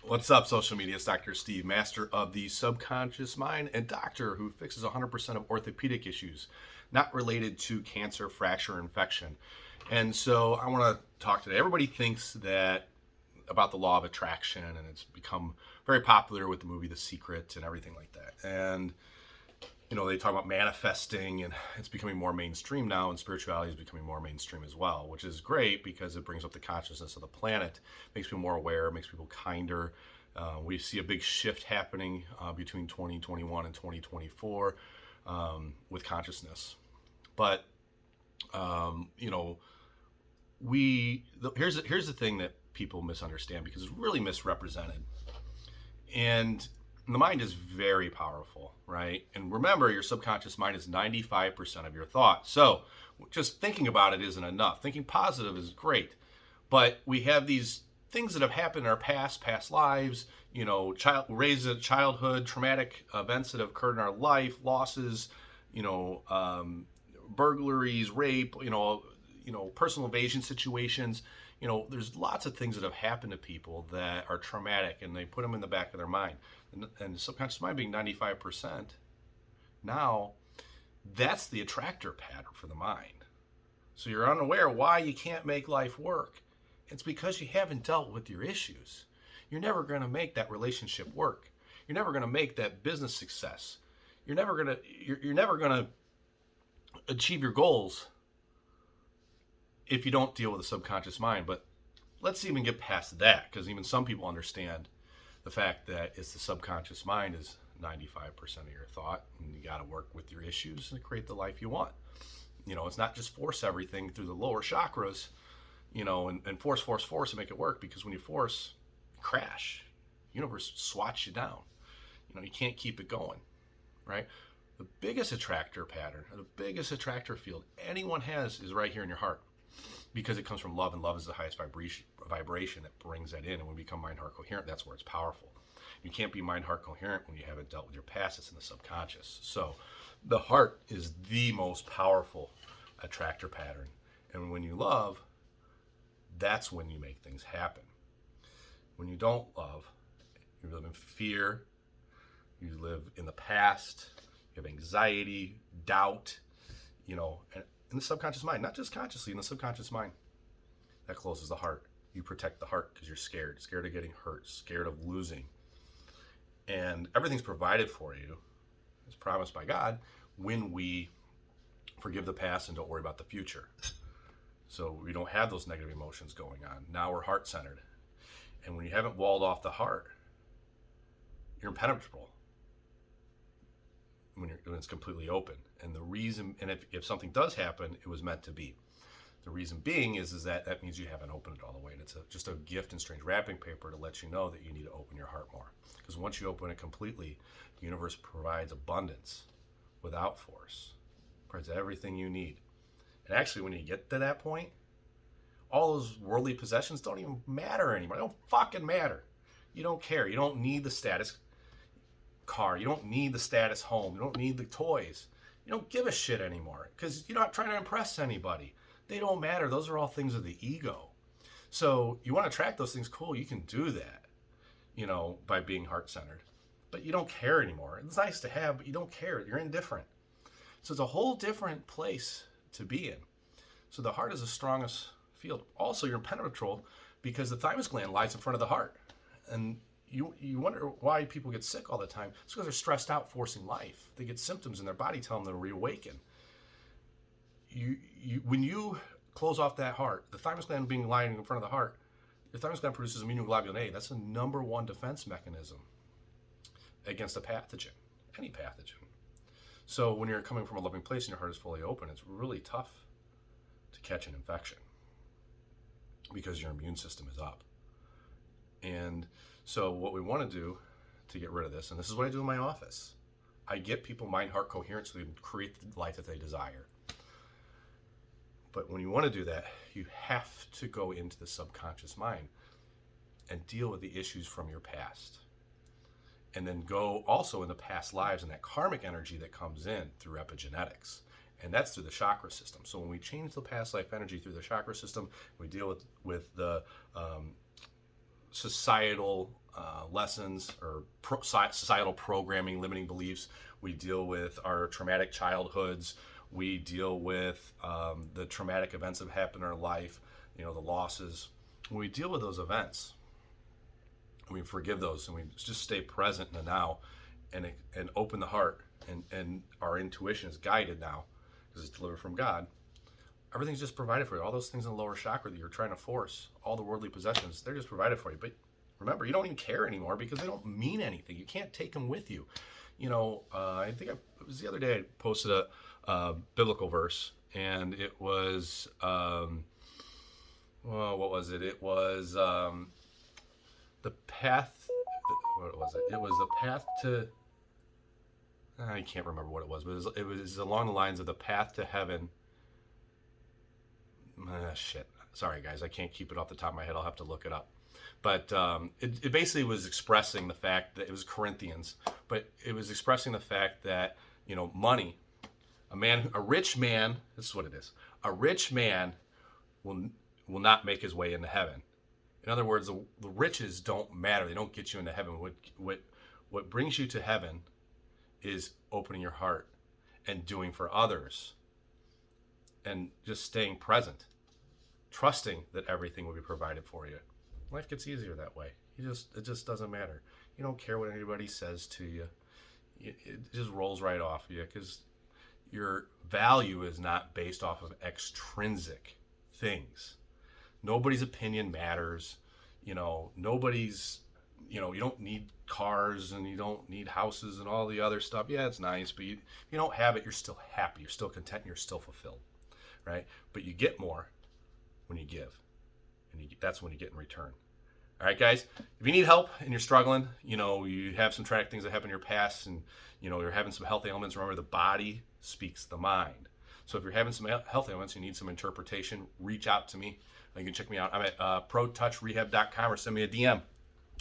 What's up, social media? It's Dr. Steve, master of the subconscious mind and doctor who fixes 100% of orthopedic issues not related to cancer, fracture, or infection. And so I want to talk today. Everybody thinks that about the law of attraction, and it's become very popular with the movie The Secret and everything like that. And they talk about manifesting, and it's becoming more mainstream now, and spirituality is becoming more mainstream as well, which is great because it brings up the consciousness of the planet, makes people more aware, makes people kinder. We see a big shift happening between 2021 and 2024 with consciousness. But here's the thing that people misunderstand because it's really misrepresented. And the mind is very powerful, right? And remember, your subconscious mind is 95% of your thoughts. So just thinking about it isn't enough. Thinking positive is great. But we have these things that have happened in our past lives, childhood, traumatic events that have occurred in our life, losses, burglaries, rape, personal evasion situations. There's lots of things that have happened to people that are traumatic, and they put them in the back of their mind. And the subconscious mind being 95%, now that's the attractor pattern for the mind. So you're unaware why you can't make life work. It's because you haven't dealt with your issues. You're never going to make that relationship work. You're never going to make that business success. You're never going to achieve your goals if you don't deal with the subconscious mind. But let's even get past that, because even some people understand the fact that it's the subconscious mind is 95% of your thought, and you got to work with your issues and create the life you want. It's not just force everything through the lower chakras, and force and make it work, because when you force, you crash. The universe swats you down. You can't keep it going, right? The biggest attractor pattern, or the biggest attractor field anyone has is right here in your heart, because it comes from love, and love is the highest vibration that brings that in. And when we become mind-heart coherent, that's where it's powerful. You can't be mind-heart coherent when you haven't dealt with your past. It's in the subconscious. So the heart is the most powerful attractor pattern. And when you love, that's when you make things happen. When you don't love, you live in fear, you live in the past, you have anxiety, doubt, and in the subconscious mind, not just consciously, in the subconscious mind, that closes the heart. You protect the heart because you're scared of getting hurt, scared of losing. And everything's provided for you, as promised by God, when we forgive the past and don't worry about the future. So we don't have those negative emotions going on. Now we're heart-centered. And when you haven't walled off the heart, you're impenetrable when it's completely open. And the reason, and if something does happen, it was meant to be. The reason being is that means you haven't opened it all the way. And it's just a gift in strange wrapping paper to let you know that you need to open your heart more. Because once you open it completely, the universe provides abundance without force. It provides everything you need. And actually, when you get to that point, all those worldly possessions don't even matter anymore. They don't fucking matter. You don't care. You don't need the status car. You don't need the status home. You don't need the toys. You don't give a shit anymore because you're not trying to impress anybody. They don't matter. Those are all things of the ego. So you want to attract those things, cool. You can do that, by being heart-centered. But you don't care anymore. It's nice to have, but you don't care. You're indifferent. So it's a whole different place to be in. So the heart is the strongest field. Also, you're impenetrable because the thymus gland lies in front of the heart. And you wonder why people get sick all the time. It's because they're stressed out forcing life. They get symptoms in their body telling them to reawaken. When you close off that heart, the thymus gland being lying in front of the heart, the thymus gland produces immunoglobulin A. That's the number one defense mechanism against a pathogen, any pathogen. So when you're coming from a loving place and your heart is fully open, it's really tough to catch an infection because your immune system is up. And so what we want to do to get rid of this, and this is what I do in my office, I get people mind-heart coherent so they can create the life that they desire. But when you want to do that, you have to go into the subconscious mind and deal with the issues from your past. And then go also in the past lives and that karmic energy that comes in through epigenetics. And that's through the chakra system. So when we change the past life energy through the chakra system, we deal with the societal lessons or societal programming, limiting beliefs. We deal with our traumatic childhoods. We deal with the traumatic events that happen in our life, the losses. When we deal with those events, and we forgive those, and we just stay present in the now, and open the heart, and our intuition is guided now because it's delivered from God. Everything's just provided for you. All those things in the lower chakra that you're trying to force, all the worldly possessions, they're just provided for you. But remember, you don't even care anymore because they don't mean anything. You can't take them with you. I think it was the other day I posted a biblical verse, and it was, what was it? It was the path. What was it? It was the path to. I can't remember what it was, but it was along the lines of the path to heaven. Shit. Sorry, guys. I can't keep it off the top of my head. I'll have to look it up. But it basically was expressing the fact that it was Corinthians, but it was expressing the fact that, money, a rich man, this is what it is. A rich man will not make his way into heaven. In other words, the riches don't matter. They don't get you into heaven. What brings you to heaven is opening your heart and doing for others and just staying present, trusting that everything will be provided for you. Life gets easier that way. It just doesn't matter. You don't care what anybody says to you. It just rolls right off of you because your value is not based off of extrinsic things. Nobody's opinion matters. Nobody's, you don't need cars and you don't need houses and all the other stuff. Yeah, it's nice, but you don't have it. You're still happy. You're still content. You're still fulfilled, right? But you get more when you give, and that's when you get in return. All right, guys, if you need help and you're struggling, you have some traumatic things that happened in your past, and you're having some health ailments. Remember, the body speaks the mind. So if you're having some health ailments, you need some interpretation, reach out to me. You can check me out. I'm at protouchrehab.com or send me a DM.